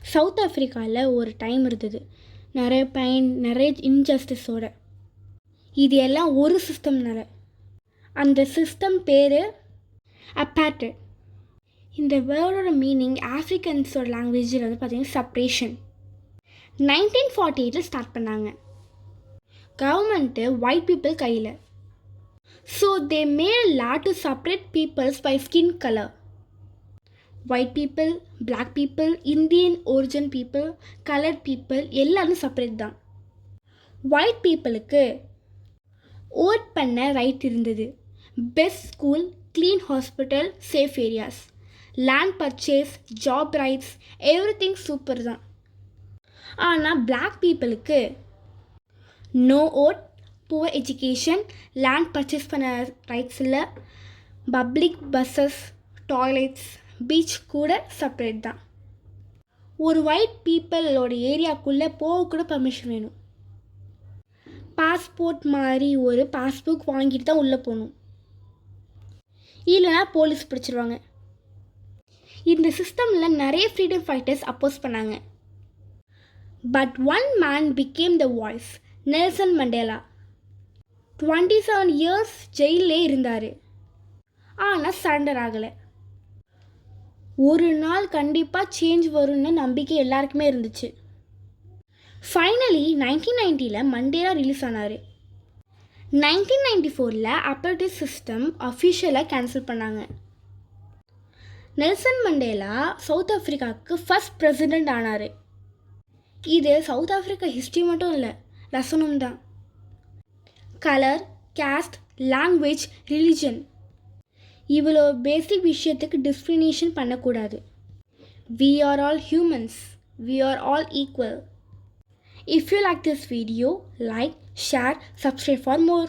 South ஆஃப்ரிக்காவில் ஒரு time இருந்தது, நிறைய பெயின், நிறைய இன்ஜஸ்டிஸோட. இது எல்லாம் ஒரு சிஸ்டம்னால. அந்த சிஸ்டம் பேர் அப்பார்ட்ஹைட். இந்த வேர்டோட மீனிங் ஆஃப்ரிக்கன்ஸோட லாங்குவேஜில் வந்து பார்த்திங்கன்னா செப்ரேஷன். 1948 ஸ்டார்ட் பண்ணாங்க. கவர்மெண்ட்டு ஒயிட் பீப்புள் கையில். So they made a law to separate peoples by skin color. White people, black people, Indian origin people, coloured people எல்லாரும் செப்பரேட் தான். ஒயிட் பீப்புளுக்கு ஓட் பண்ண ரைட் இருந்தது. Best school, clean hospital, safe areas, land purchase, job rights, everything super தான். ஆனால் black பீப்புளுக்கு no vote, poor education, land purchase பண்ண rights இல்லை, பப்ளிக் பஸ்ஸஸ், டாய்லெட்ஸ், பீச் கூட செப்பரேட் தான். ஒரு ஒயிட் பீப்புளோட ஏரியாக்குள்ளே போக கூட பர்மிஷன் வேணும். பாஸ்போர்ட் மாதிரி ஒரு பாஸ்புக் வாங்கிட்டு தான் உள்ளே போகணும், இல்லைனா போலீஸ் பிடிச்சிருவாங்க. இந்த சிஸ்டமில் நிறைய ஃப்ரீடம் ஃபைட்டர்ஸ் அப்போஸ் பண்ணாங்க. But one man became the voice, Nelson Mandela. 27 years ஜெயிலே இருந்தார், ஆனால் சரண்டர் ஆகலை. ஒரு நாள் கண்டிப்பாக சேஞ்ச் வரும்னு நம்பிக்கை எல்லாருக்குமே இருந்துச்சு. ஃபைனலி 1990 மண்டேலா ரிலீஸ் ஆனார். 1994 அப்பார்ட்ஹைட் சிஸ்டம் அஃபிஷியலாக கேன்சல் பண்ணாங்க. நெல்சன் மண்டேலா சவுத் ஆஃப்ரிக்காவுக்கு ஃபர்ஸ்ட் பிரசிடெண்ட் ஆனார். இது சவுத் ஆஃப்ரிக்கா ஹிஸ்ட்ரி மட்டும் இல்லை, லெசனும் தான். கலர், கேஸ்ட், லாங்குவேஜ், ரிலிஜன் இவ்வளோ பேசிக் விஷயத்துக்கு டிஸ்கிரிமினேஷன் பண்ணக்கூடாது. We are all humans. We are all equal. If you like this video, like, share, subscribe for more.